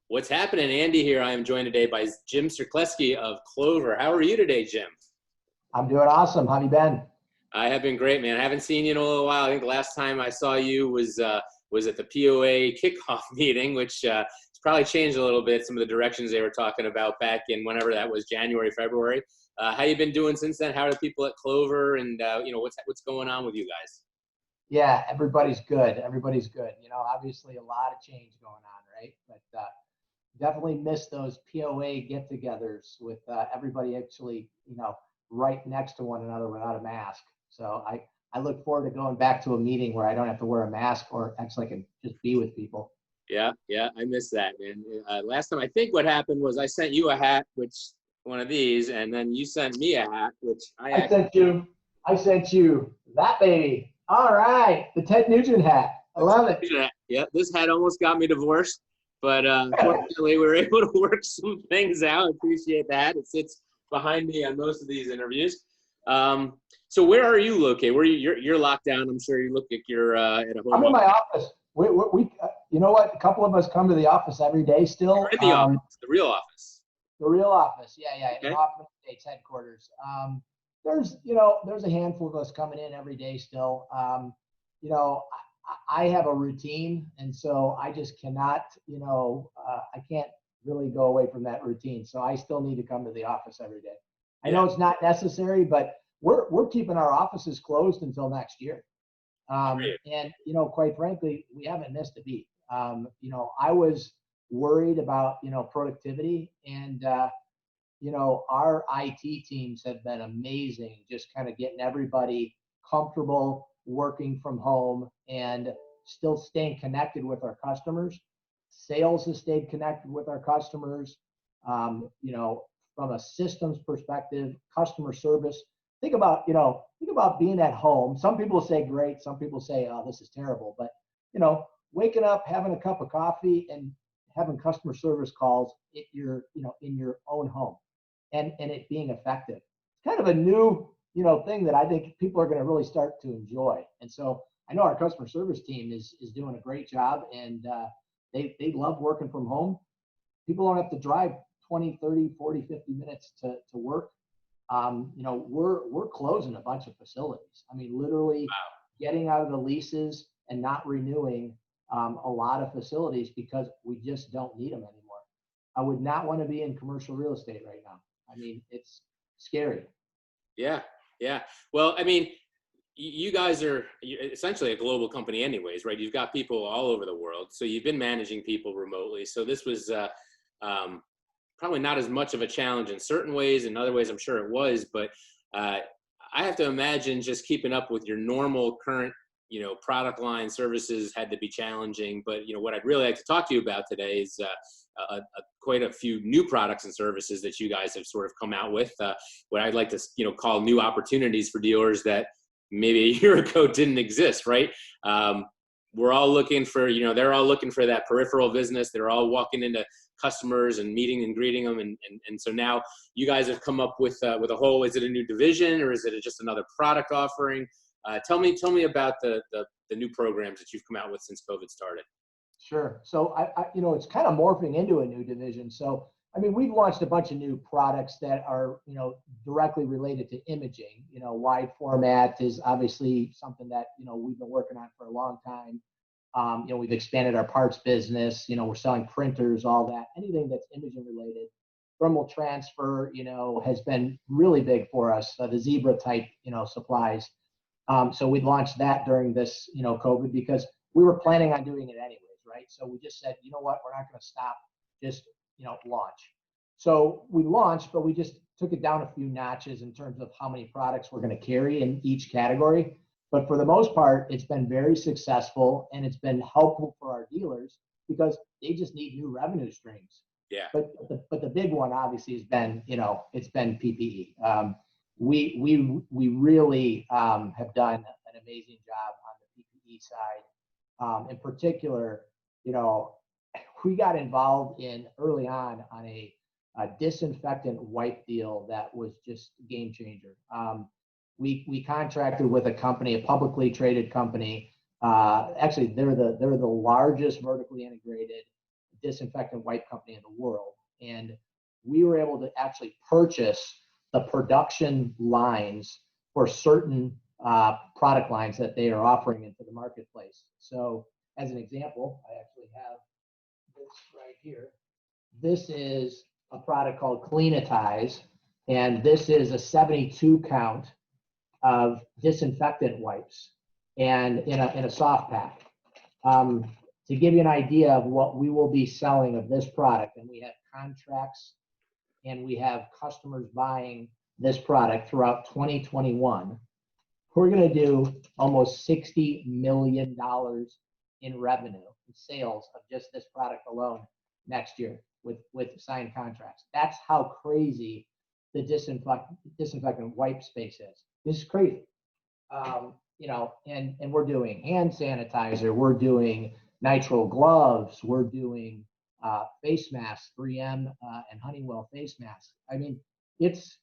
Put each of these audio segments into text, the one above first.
What's happening, Andy here? I am joined today by Jim Cerkleski of Clover. How are you today, Jim? I'm doing awesome. How have you been? I have been great, man. I haven't seen you in a little while. I think the last time I saw you was at the POA kickoff meeting, which it's probably changed a little bit, some of the directions they were talking about back in whenever that was, January, February. How you been doing since then? How are the people at Clover, and what's going on with you guys? Yeah, everybody's good. Everybody's good. Obviously a lot of change going on, right? But definitely miss those POA get-togethers with everybody actually, right next to one another without a mask. So I look forward to going back to a meeting where I don't have to wear a mask or actually I can just be with people. Yeah, I miss that, man. Last time, I think what happened was I sent you a hat, which one of these, and then you sent me a hat, which I sent you that baby. All right, the Ted Nugent hat. I love it. Yeah, this hat almost got me divorced, but fortunately we were able to work some things out. Appreciate that. It sits behind me on most of these interviews. So where are you located? You're locked down. I'm sure you look like you're at a home. I'm in my office. We you know what? A couple of us come to the office every day still. You're in the office, the real office. The real office, yeah. Okay. In Hoffman Estates headquarters. There's a handful of us coming in every day still. I have a routine, and so I just cannot, I can't really go away from that routine. So I still need to come to the office every day. I know it's not necessary, but we're keeping our offices closed until next year. And quite frankly, we haven't missed a beat. I was worried about productivity, and our IT teams have been amazing, just kind of getting everybody comfortable working from home and still staying connected with our customers. Sales has stayed connected with our customers. From a systems perspective, customer service. Think about being at home. Some people say great, some people say, oh, this is terrible. But waking up, having a cup of coffee, and having customer service calls in your own home, and it being effective. It's kind of a new thing that I think people are going to really start to enjoy. And so I know our customer service team is doing a great job, and they love working from home. People don't have to drive 20, 30, 40, 50 minutes to work. We're closing a bunch of facilities. I mean, literally getting out of the leases and not renewing a lot of facilities because we just don't need them anymore. I would not want to be in commercial real estate right now. I mean, it's scary. Yeah. Well, I mean, you guys are essentially a global company anyways, right? You've got people all over the world. So you've been managing people remotely. So this was probably not as much of a challenge in certain ways. In other ways, I'm sure it was. But I have to imagine just keeping up with your normal current, product line services had to be challenging. But, what I'd really like to talk to you about today is quite a few new products and services that you guys have sort of come out with, what I'd like to, call new opportunities for dealers that maybe a year ago didn't exist, right? We're all looking for, they're all looking for that peripheral business. They're all walking into customers and meeting and greeting them. And so now you guys have come up with a whole, is it a new division or is it just another product offering? Tell me about the new programs that you've come out with since COVID started. Sure. So it's kind of morphing into a new division. So, I mean, we've launched a bunch of new products that are, directly related to imaging. Wide format is obviously something that, we've been working on for a long time. We've expanded our parts business, we're selling printers, all that, anything that's imaging related. Thermal transfer, has been really big for us, the Zebra type, supplies. So we launched that during this, COVID, because we were planning on doing it anyways, right? So we just said, you know what, we're not going to stop, just, launch. So we launched, but we just took it down a few notches in terms of how many products we're going to carry in each category. But for the most part, it's been very successful, and it's been helpful for our dealers because they just need new revenue streams. Yeah. But the big one obviously has been, it's been PPE. We really have done an amazing job on the PPE side. In particular, we got involved early on a disinfectant wipe deal that was just a game changer. We contracted with a company, a publicly traded company. Actually, they're the largest vertically integrated disinfectant wipe company in the world. And we were able to actually purchase the production lines for certain product lines that they are offering into the marketplace. So as an example, I actually have this right here. This is a product called Cleanitize, and this is a 72 count of disinfectant wipes and in a soft pack. To give you an idea of what we will be selling of this product, and we have contracts and we have customers buying this product throughout 2021, we're going to do almost $60 million in revenue and sales of just this product alone next year with signed contracts. That's how crazy the disinfectant wipe space is. This is crazy. You know, and we're doing hand sanitizer, we're doing nitrile gloves, we're doing face masks, 3M and Honeywell face masks. I mean, it's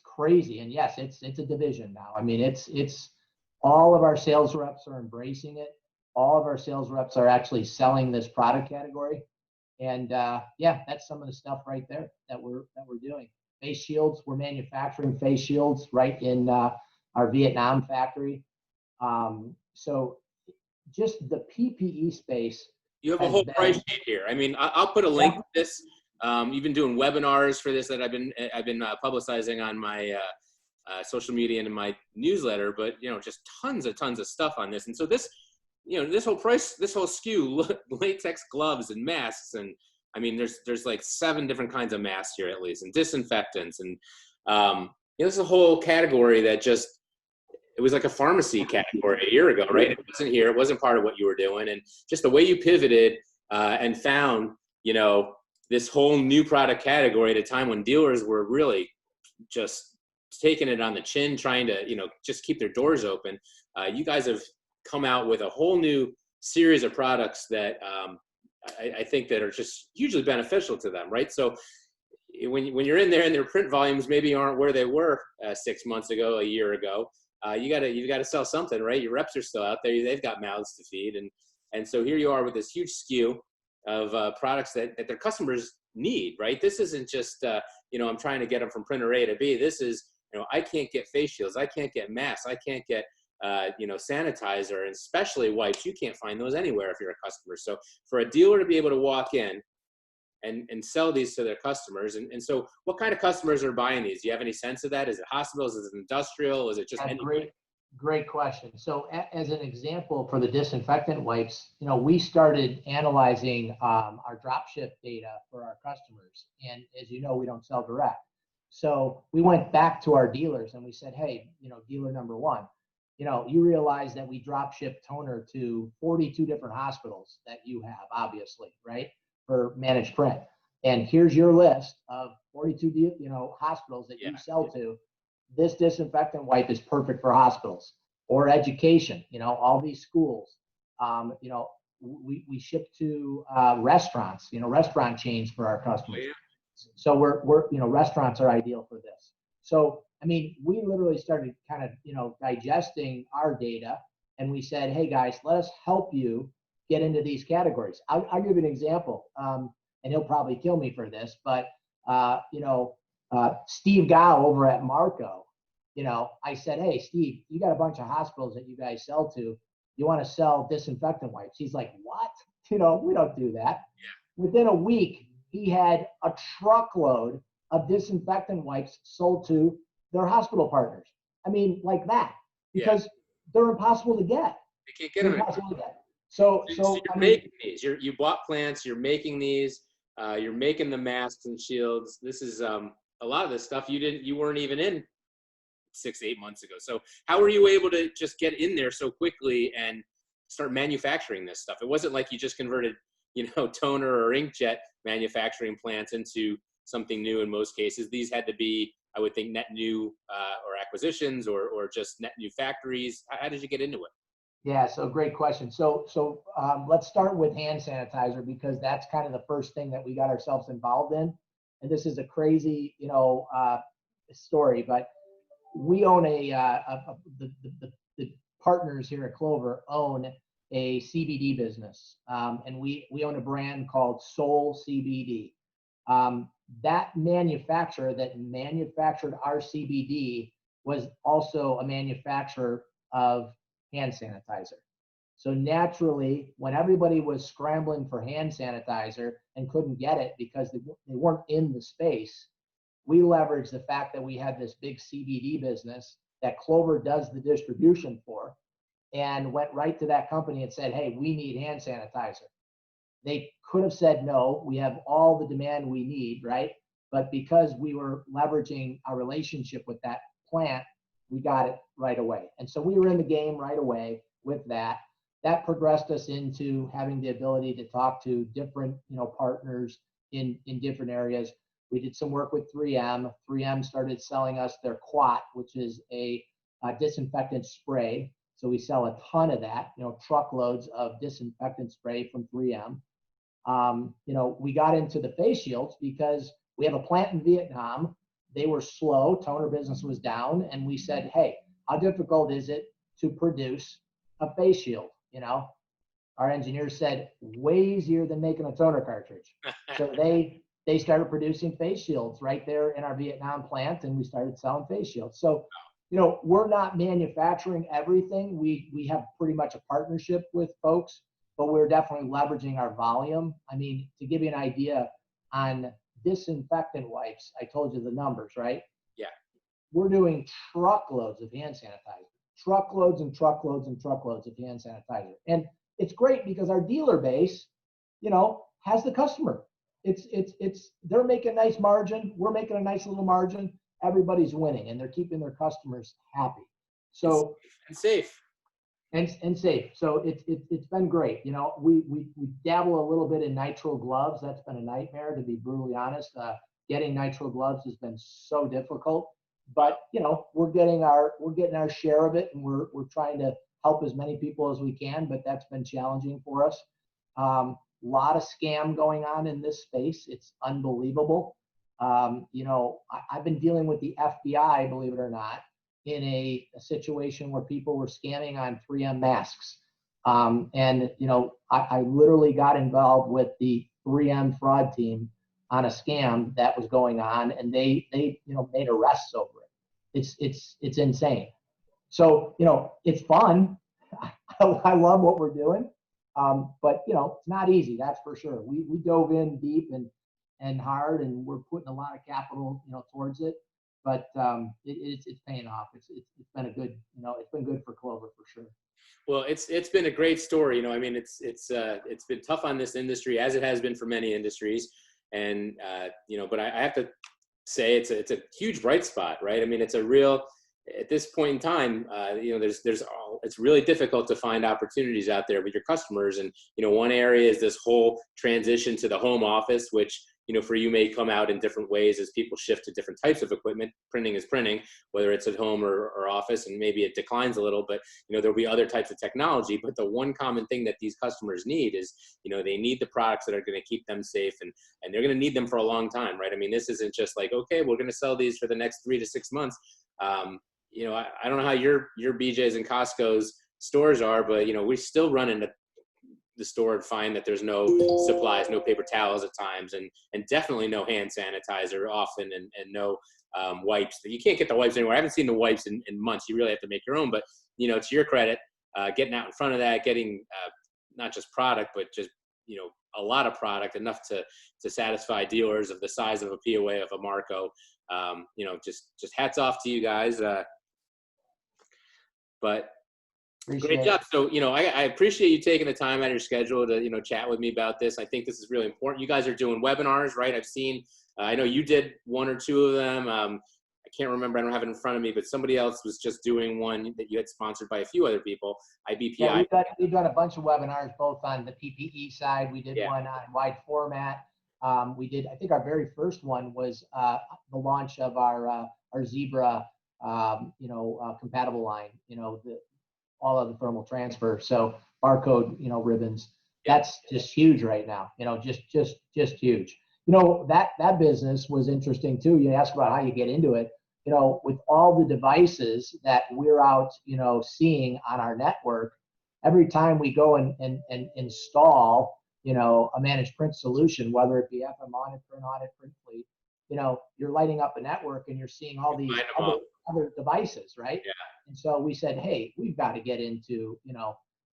crazy. And yes, it's a division now. I mean, it's all of our sales reps are embracing it. All of our sales reps are actually selling this product category. And yeah, that's some of the stuff right there that we're doing. Face shields, we're manufacturing face shields right in our Vietnam factory. So just the PPE space. You have a whole price sheet here. I mean, I'll put a link to this. You've been doing webinars for this that I've been publicizing on my social media and in my newsletter, but you know, just tons of stuff on this. And so this, you know, this whole SKU, latex gloves and masks, and I mean, there's like 7 different kinds of masks here at least, and disinfectants, and you know, this is a whole category that just, it was like a pharmacy category a year ago, right? It wasn't here. It wasn't part of what you were doing. And just the way you pivoted and found, you know, this whole new product category at a time when dealers were really just taking it on the chin, trying to, you know, just keep their doors open. You guys have come out with a whole new series of products that I think that are just hugely beneficial to them, right? So when you're in there and their print volumes maybe aren't where they were 6 months ago, a year ago, you gotta sell something, right? Your reps are still out there; they've got mouths to feed, and so here you are with this huge SKU of products that their customers need, right? This isn't just you know, I'm trying to get them from printer A to B. This is, you know, I can't get face shields, I can't get masks, I can't get you know, sanitizer, and especially wipes. You can't find those anywhere if you're a customer. So for a dealer to be able to walk in and sell these to their customers. And so what kind of customers are buying these? Do you have any sense of that? Is it hospitals? Is it industrial? Is it just Great question. So as an example for the disinfectant wipes, you know, we started analyzing our drop ship data for our customers. And as you know, we don't sell direct. So we went back to our dealers and we said, hey, you know, dealer number 1, you know, you realize that we drop ship toner to 42 different hospitals that you have, obviously, right? For managed print. And here's your list of 42, you know, hospitals that you sell to. This disinfectant wipe is perfect for hospitals or education, you know, all these schools. You know, we ship to restaurants, you know, restaurant chains for our customers. So we're, you know, restaurants are ideal for this. So, I mean, we literally started kind of, you know, digesting our data, and we said, hey guys, let us help you get into these categories. I'll give you an example, and he'll probably kill me for this, but you know, Steve Gow over at Marco, you know, I said, hey Steve, you got a bunch of hospitals that you guys sell to. You want to sell disinfectant wipes? He's like, what? You know, we don't do that. Within a week, he had a truckload of disinfectant wipes sold to their hospital partners. I mean, like that, because they're impossible to get. They can't get them. Impossible to get. So you're making these. You bought plants. You're making these. You're making the masks and shields. This is a lot of this stuff you weren't even in 6 to 8 months ago. So how were you able to just get in there so quickly and start manufacturing this stuff? It wasn't like you just converted, you know, toner or inkjet manufacturing plants into something new. In most cases, these had to be, I would think, net new or acquisitions or just net new factories. How did you get into it? Yeah, so great question. So let's start with hand sanitizer, because that's kind of the first thing that we got ourselves involved in. And this is a crazy, you know, story, but we own the partners here at Clover own a CBD business, and we own a brand called Soul CBD. That manufacturer that manufactured our CBD was also a manufacturer of hand sanitizer. So naturally, when everybody was scrambling for hand sanitizer and couldn't get it because they weren't in the space, we leveraged the fact that we had this big CBD business that Clover does the distribution for, and went right to that company and said, hey, we need hand sanitizer. They could have said no, we have all the demand we need, right? But because we were leveraging our relationship with that plant, we got it right away. And so we were in the game right away with that. That progressed us into having the ability to talk to different, partners in different areas. We did some work with 3M. 3M started selling us their Quat, which is a disinfectant spray. So we sell a ton of that, truckloads of disinfectant spray from 3M. We got into the face shields because we have a plant in Vietnam. They were slow, toner business was down, and we said, hey, how difficult is it to produce a face shield? Our engineers said, way easier than making a toner cartridge. So they started producing face shields right there in our Vietnam plant, and we started selling face shields. So, we're not manufacturing everything. We have pretty much a partnership with folks, but we're definitely leveraging our volume. I mean, to give you an idea on disinfectant wipes, I told you the numbers, right? Yeah. We're doing truckloads of hand sanitizer, truckloads and truckloads and truckloads of hand sanitizer. And it's great because our dealer base, has the customer. They're making a nice margin. We're making a nice little margin. Everybody's winning, and they're keeping their customers happy. So and safe. And safe. So it's been great. We dabble a little bit in nitrile gloves. That's been a nightmare, to be brutally honest. Getting nitrile gloves has been so difficult. But we're getting our share of it, and we're trying to help as many people as we can. But that's been challenging for us. A lot of scam going on in this space. It's unbelievable. I've been dealing with the FBI, believe it or not, in a situation where people were scamming on 3M masks. I literally got involved with the 3M fraud team on a scam that was going on, and they made arrests over it. It's insane. So, it's fun. I love what we're doing. But it's not easy, that's for sure. We dove in deep and hard, and we're putting a lot of capital, towards it. But it's paying off. It's been it's been good for Clover for sure. Well, it's been a great story. It's been tough on this industry, as it has been for many industries. And but I have to say it's a huge bright spot, right? I mean, it's a real, at this point in time, it's really difficult to find opportunities out there with your customers. And one area is this whole transition to the home office, which for you may come out in different ways as people shift to different types of equipment. Printing is printing, whether it's at home or office, and maybe it declines a little, but there'll be other types of technology. But the one common thing that these customers need is, they need the products that are going to keep them safe, and they're going to need them for a long time, right? I mean, this isn't just like, okay, we're going to sell these for the next 3 to 6 months. I don't know how your BJ's and Costco's stores are, but we still run into the store and find that there's no supplies, no paper towels at times, and definitely no hand sanitizer often, and no wipes. You can't get the wipes anywhere. I haven't seen the wipes in months. You really have to make your own. But to your credit, getting out in front of that, getting not just product, but just a lot of product, enough to satisfy dealers of the size of a POA, of a Marco. Just hats off to you guys. But great job. So, I appreciate you taking the time out of your schedule to, chat with me about this. I think this is really important. You guys are doing webinars, right? I've seen, I know you did 1 or 2 of them. I can't remember. I don't have it in front of me, but somebody else was just doing one that you had sponsored by a few other people, IBPI. Yeah, we've done a bunch of webinars, both on the PPE side. We did one on wide format. We did, I think our very first one was the launch of our Zebra, compatible line, all of the thermal transfer. So barcode, ribbons, that's just huge right now, just huge. That business was interesting too. You asked about how you get into it, with all the devices that we're out, seeing on our network. every time we go and install, a managed print solution, whether it be FM audit, print fleet, you're lighting up a network and you're seeing all these other devices, right? Yeah. And so we said, hey, we've got to get into,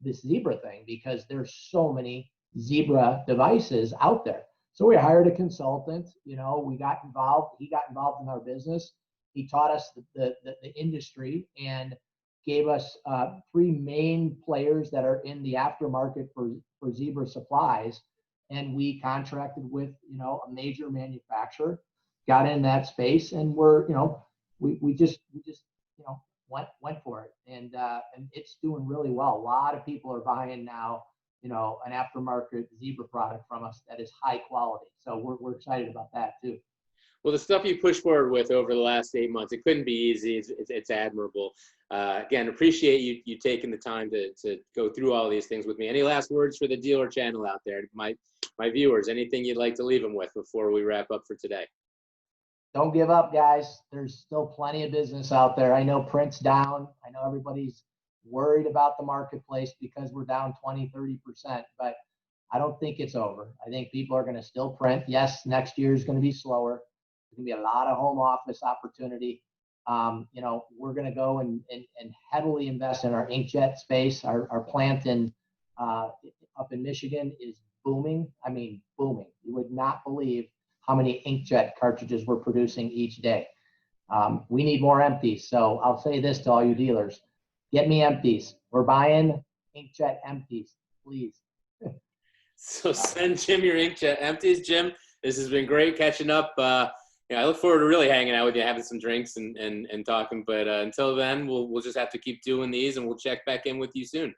this Zebra thing, because there's so many Zebra devices out there. So we hired a consultant, we got involved. He got involved in our business. He taught us the industry and gave us 3 main players that are in the aftermarket for Zebra supplies. And we contracted with, a major manufacturer, got in that space, and we just went for it. And it's doing really well. A lot of people are buying now, an aftermarket Zebra product from us that is high quality. So we're excited about that too. Well, the stuff you pushed forward with over the last 8 months, it couldn't be easy. It's admirable. Again, appreciate you taking the time to go through all these things with me. Any last words for the dealer channel out there, my viewers? Anything you'd like to leave them with before we wrap up for today? Don't give up, guys. There's still plenty of business out there. I know print's down. I know everybody's worried about the marketplace because we're down 20-30%, but I don't think it's over. I think people are going to still print. Yes, next year is going to be slower. There's going to be a lot of home office opportunity. We're going to go and heavily invest in our inkjet space. Our plant up in Michigan is booming. I mean, booming. You would not believe how many inkjet cartridges we're producing each day. We need more empties. So I'll say this to all you dealers: get me empties. We're buying inkjet empties, please. So send Jim your inkjet empties. Jim, this has been great catching up. I look forward to really hanging out with you, having some drinks and talking. But until then, we'll just have to keep doing these, and we'll check back in with you soon.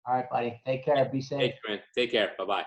All right, buddy. Take care. Be safe. Take care. Bye-bye.